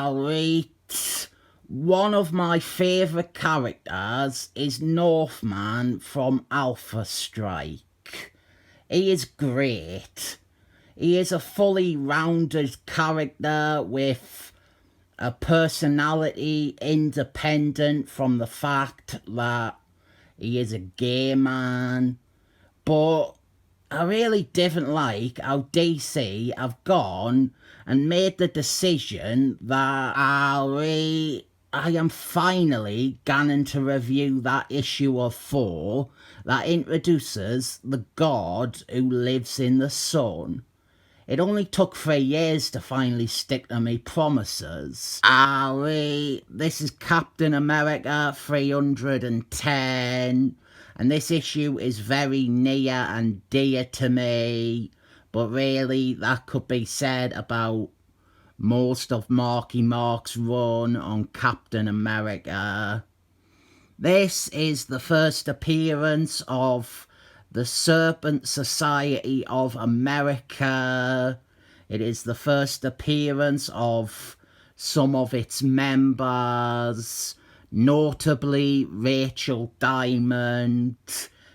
Alright, one of my favourite characters is Northman from Alpha Strike. He is great. He is a fully rounded character with a personality independent from the fact that he is a gay man. But I really didn't like how DC have gone and made the decision that I am finally going to review that issue of 4 that introduces the god who lives in the sun. It only took 3 years to finally stick to me promises. This is Captain America 310. And this issue is very near and dear to me. But really, that could be said about most of Marky Mark's run on Captain America. This is the first appearance of the Serpent Society of America. It is the first appearance of some of its members, notably Rachel Diamond.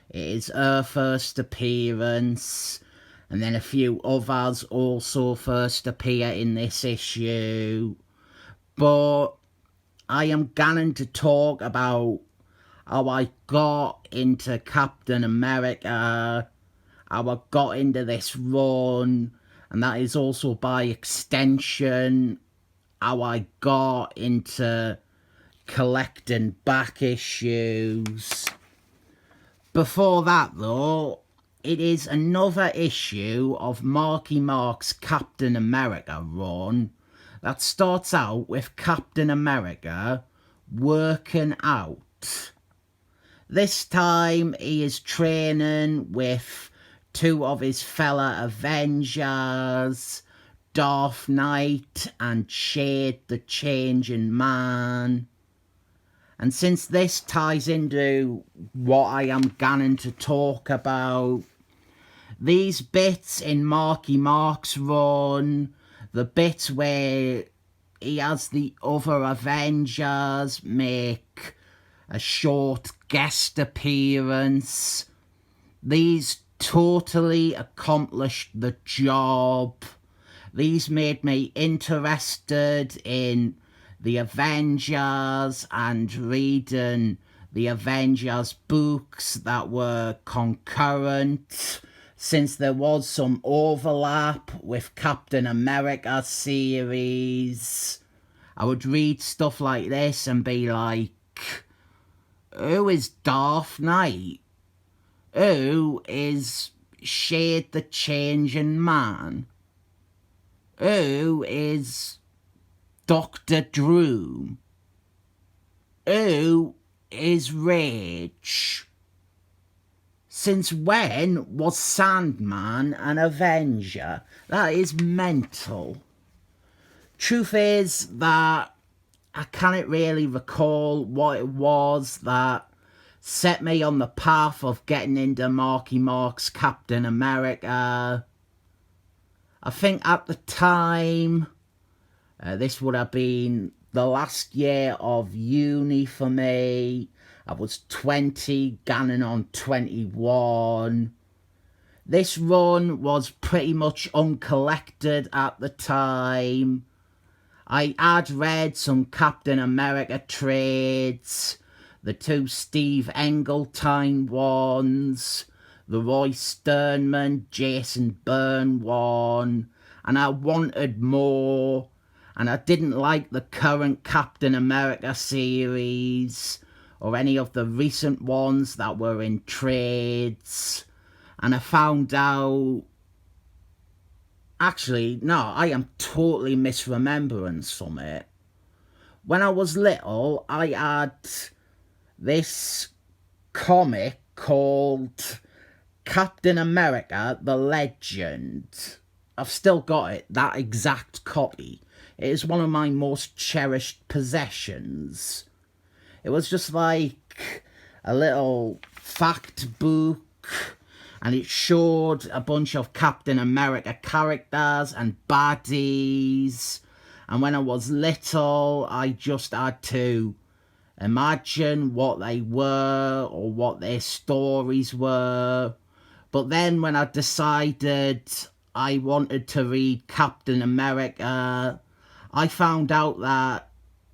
It is her first appearance, and then a few others also first appear in this issue. But I am going to talk about how I got into Captain America, how I got into this run, and that is also by extension how I got into collecting back issues. Before that though, it is another issue of Marky Mark's Captain America run that starts out with Captain America working out. This time he is training with 2 of his fellow Avengers, Darth Knight and Shade the Changing Man. And since this ties into what I am going to talk about, these bits in Marky Mark's run, the bits where he has the other Avengers make a short guest appearance, these totally accomplished the job. These made me interested in the Avengers and reading the Avengers books that were concurrent, since there was some overlap with Captain America series. I would read stuff like this and be like, who is Darth Knight? Who is Shade the Changing Man? Who is Dr. Doom? Who is Rage? Since when was Sandman an Avenger? That is mental. Truth is that I can't really recall what it was that set me on the path of getting into Marky Mark's Captain America. I think at the time, this would have been the last year of uni for me. I was 20, going on 21. This run was pretty much uncollected at the time. I had read some Captain America trades, the 2 Steve Engeltine ones, the Roy Sternman, Jason Byrne one, and I wanted more, and I didn't like the current Captain America series, or any of the recent ones that were in trades, and I found out, actually, no, I am totally misremembering something. When I was little, I had this comic called Captain America the Legend. I've still got it, that exact copy. It is one of my most cherished possessions. It was just like a little fact book, and it showed a bunch of Captain America characters and baddies, And when I was little, I just had to imagine what they were or what their stories were. But then when I decided I wanted to read Captain America, I found out that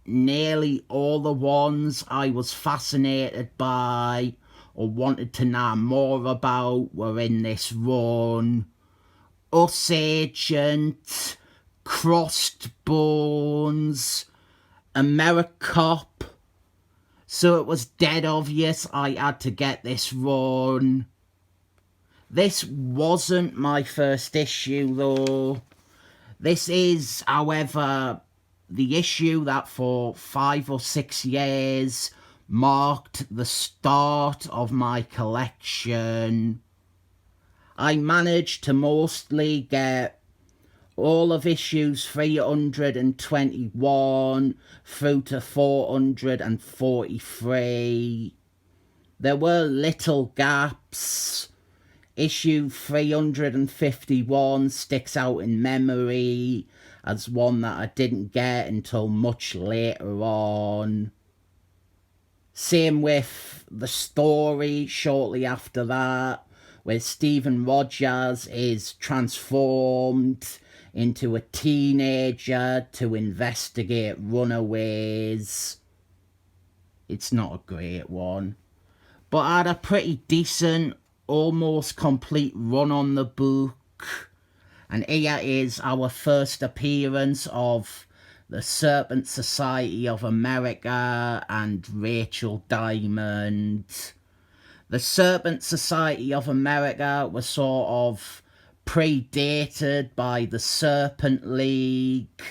nearly all the ones I was fascinated by or wanted to know more about were in this run. U.s.agent, Crossed Bones, Americop. So it was dead obvious I had to get this run. This wasn't my first issue though. This is, however, the issue that for 5 or 6 years marked the start of my collection. I managed to mostly get all of issues 321 through to 443. There were little gaps. Issue 351 sticks out in memory as one that I didn't get until much later on. Same with the story shortly after that, where Stephen Rogers is transformed into a teenager to investigate runaways. It's not a great one, but I had a pretty decent, almost complete run on the book. And here is our first appearance of the Serpent Society of America and Rachel Diamond. The Serpent Society of America was sort of predated by the Serpent League,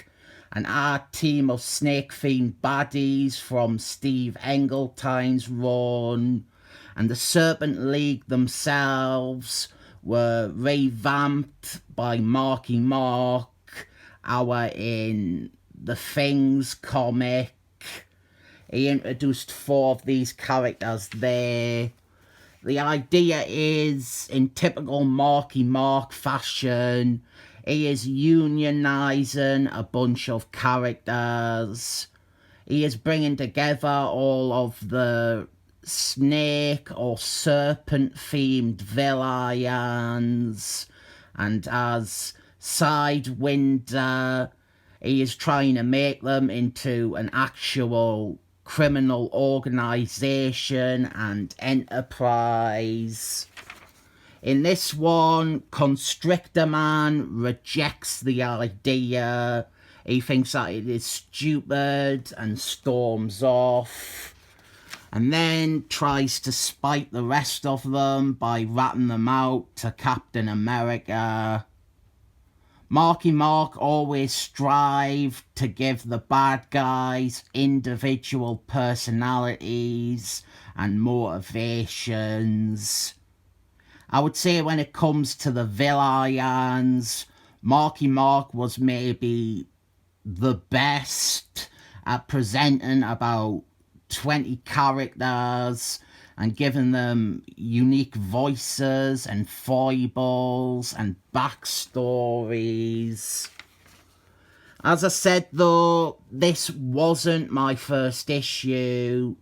an art team of Snake Fiend baddies from Steve Engletine's run, and the Serpent League themselves were revamped by Marky Mark, in the Things comic. He introduced 4 of these characters there. The idea is, in typical Marky Mark fashion, he is unionising a bunch of characters. He is bringing together all of the snake or serpent themed villains, and as Sidewinder, he is trying to make them into an actual criminal organisation and enterprise. In this one, Constrictor Man rejects the idea. He thinks that it is stupid and storms off, and then tries to spite the rest of them by ratting them out to Captain America. Marky Mark always strived to give the bad guys individual personalities and motivations. I would say when it comes to the villains, Marky Mark was maybe the best at presenting about 20 characters and giving them unique voices and foibles and backstories. As I said though, this wasn't my first issue.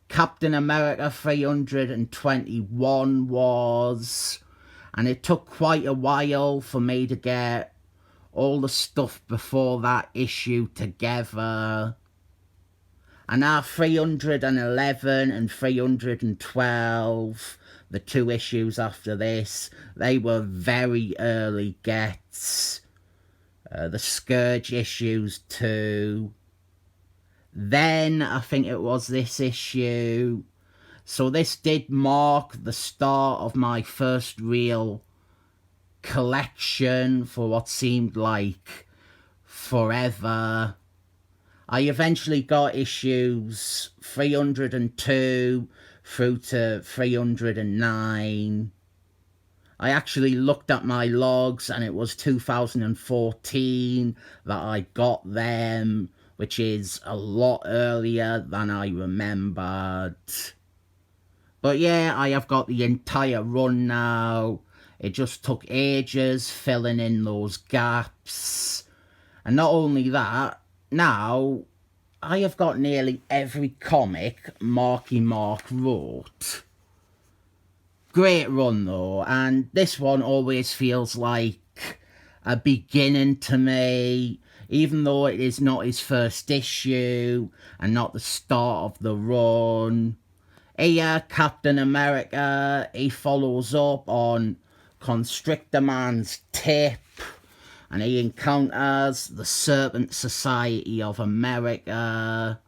Captain America 321 was, and it took quite a while for me to get all the stuff before that issue together. And now 311 and 312, the 2 issues after this, they were very early gets. The Scourge issues too. Then I think it was this issue. So this did mark the start of my first real collection for what seemed like forever. I eventually got issues 302 through to 309. I actually looked at my logs and it was 2014 that I got them, which is a lot earlier than I remembered. But yeah, I have got the entire run now. It just took ages filling in those gaps. And not only that, Now, I have got nearly every comic Marky Mark wrote. Great run though, and this one always feels like a beginning to me, even though it is not his first issue and not the start of the run. Here, Captain America, he follows up on Constrictor Man's tip, and he encounters the Serpent Society of America.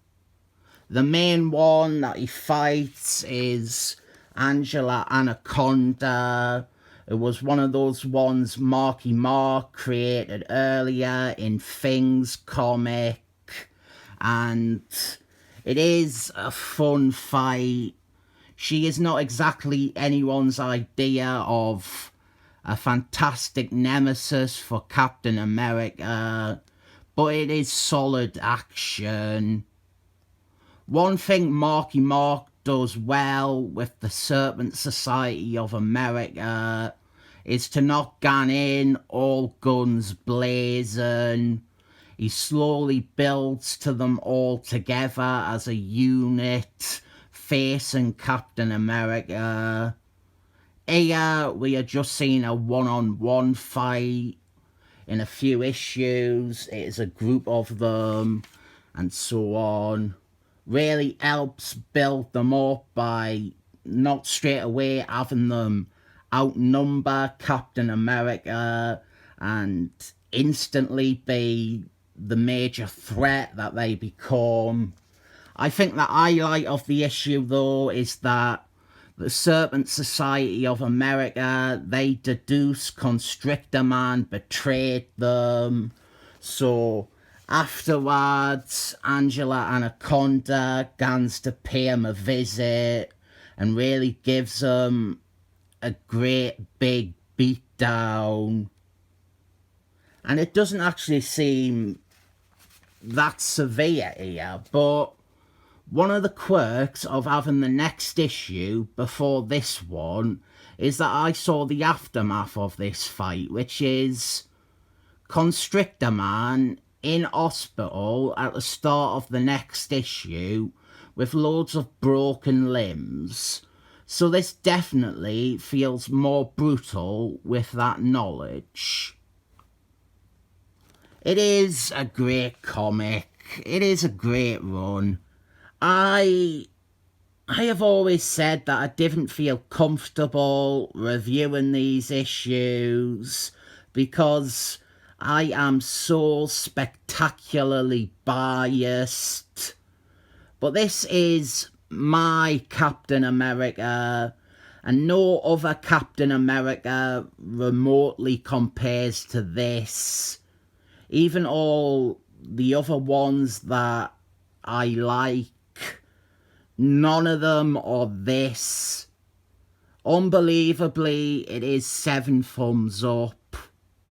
The main one that he fights is Angela Anaconda. It was one of those ones Marky Mark created earlier in Things comic, and it is a fun fight. She is not exactly anyone's idea of a fantastic nemesis for Captain America, but it is solid action. One thing Marky Mark does well with the Serpent Society of America is to not gan in all guns blazing. He slowly builds to them all together as a unit, facing Captain America. Here we are just seeing a one-on-one fight. In a few issues, it is a group of them, and so on. Really helps build them up by not straight away having them outnumber Captain America and instantly be the major threat that they become. I think the highlight of the issue though is that the Serpent Society of America, they deduce Constrictor Man betrayed them. So afterwards, Angela Anaconda gans to pay him a visit and really gives him a great big beatdown. And it doesn't actually seem that severe here, but one of the quirks of having the next issue before this one is that I saw the aftermath of this fight, which is Constrictor Man in hospital at the start of the next issue with loads of broken limbs. So this definitely feels more brutal with that knowledge. It is a great comic. It is a great run. I have always said that I didn't feel comfortable reviewing these issues because I am so spectacularly biased. But this is my Captain America, and no other Captain America remotely compares to this. Even all the other ones that I like, none of them are this. Unbelievably, it is 7 thumbs up.